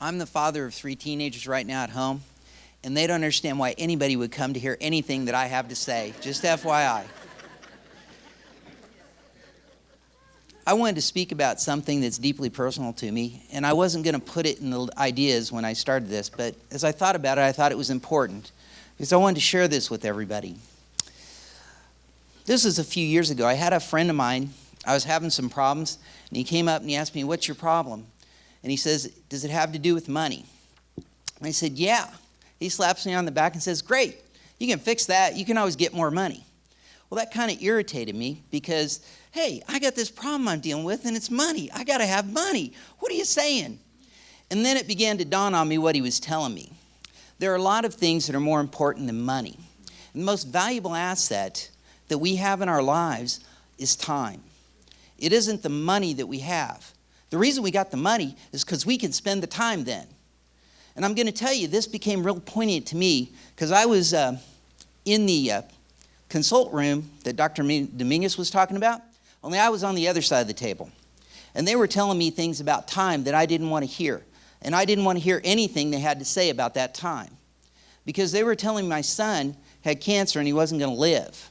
I'm the father of 3 teenagers right now at home, and they don't understand why anybody would come to hear anything that I have to say. Just FYI. I wanted to speak about something that's deeply personal to me, and I wasn't going to put it in the ideas when I started this, but as I thought about it, I thought it was important because I wanted to share this with everybody. This was a few years ago. I had a friend of mine. I was having some problems, and he came up and he asked me, "What's your problem?" And he says, "Does it have to do with money?" And I said, "Yeah." He slaps me on the back and says, "Great, you can fix that. You can always get more money." Well, that kind of irritated me because, hey, I got this problem I'm dealing with, and it's money. I got to have money. What are you saying? And then it began to dawn on me what he was telling me. There are a lot of things that are more important than money. And the most valuable asset that we have in our lives is time. It isn't the money that we have. The reason we got the money is because we can spend the time then. And I'm going to tell you, this became real poignant to me because I was in the consult room that Dr. Dominguez was talking about, only I was on the other side of the table. And they were telling me things about time that I didn't want to hear. And I didn't want to hear anything they had to say about that time. Because they were telling me my son had cancer and he wasn't going to live.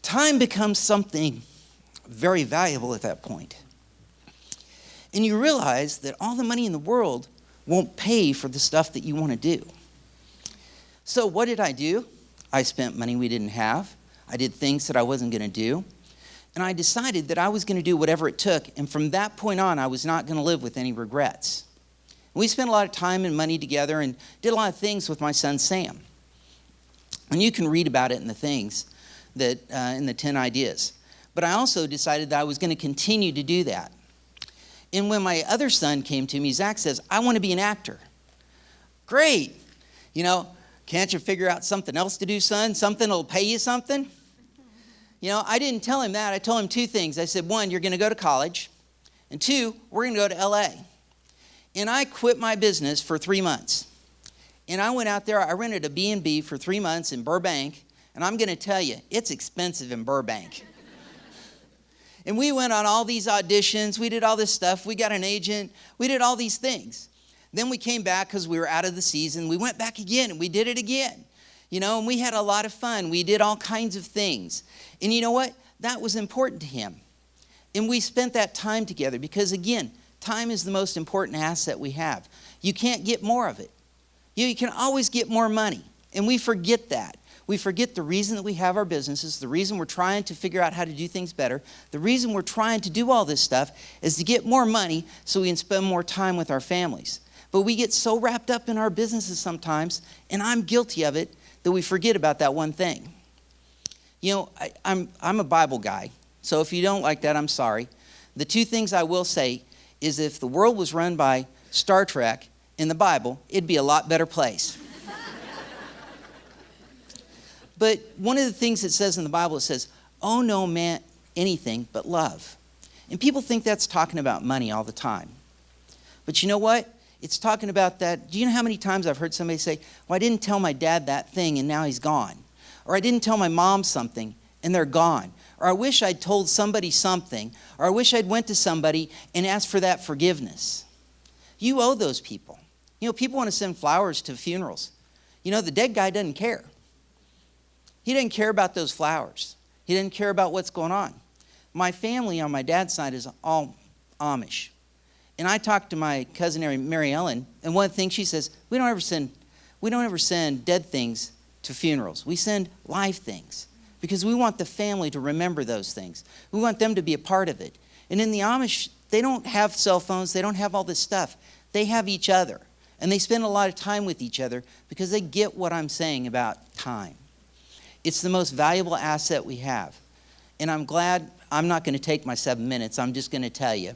Time becomes something very valuable at that point. And you realize that all the money in the world won't pay for the stuff that you want to do. So what did I do? I spent money we didn't have. I did things that I wasn't going to do. And I decided that I was going to do whatever it took. And from that point on, I was not going to live with any regrets. We spent a lot of time and money together and did a lot of things with my son, Sam. And you can read about it in the things that in the 10 ideas. But I also decided that I was going to continue to do that. And when my other son came to me, Zach says, "I want to be an actor." Great. Can't you figure out something else to do, son? Something that'll pay you something? I didn't tell him that. I told him 2 things. I said, 1, you're going to go to college. And 2, we're going to go to LA. And I quit my business for 3 months. And I went out there. I rented a B&B for 3 months in Burbank. And I'm going to tell you, it's expensive in Burbank. And we went on all these auditions. We did all this stuff. We got an agent. We did all these things. Then we came back because we were out of the season. We went back again, and we did it again. And we had a lot of fun. We did all kinds of things. And you know what? That was important to him. And we spent that time together because, again, time is the most important asset we have. You can't get more of it. You can always get more money. And we forget that. We forget the reason that we have our businesses, the reason we're trying to figure out how to do things better, the reason we're trying to do all this stuff is to get more money so we can spend more time with our families. But we get so wrapped up in our businesses sometimes, and I'm guilty of it, that we forget about that one thing. I'm a Bible guy, so if you don't like that, I'm sorry. The 2 things I will say is if the world was run by Star Trek in the Bible, it'd be a lot better place. But one of the things it says in the Bible, it says, "Owe no man anything but love." And people think that's talking about money all the time. But you know what? It's talking about that. Do you know how many times I've heard somebody say, "Well, I didn't tell my dad that thing and now he's gone." Or "I didn't tell my mom something and they're gone." Or "I wish I'd told somebody something." Or "I wish I'd went to somebody and asked for that forgiveness." You owe those people. People want to send flowers to funerals. The dead guy doesn't care. He didn't care about those flowers. He didn't care about what's going on. My family on my dad's side is all Amish. And I talked to my cousin Mary Ellen, and one thing she says, we don't ever send dead things to funerals. We send live things because we want the family to remember those things. We want them to be a part of it. And in the Amish, they don't have cell phones. They don't have all this stuff. They have each other. And they spend a lot of time with each other because they get what I'm saying about time. It's the most valuable asset we have. And I'm glad I'm not going to take my 7 minutes. I'm just going to tell you.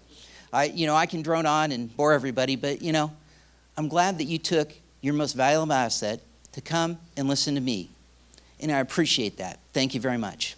I can drone on and bore everybody, but, I'm glad that you took your most valuable asset to come and listen to me. And I appreciate that. Thank you very much.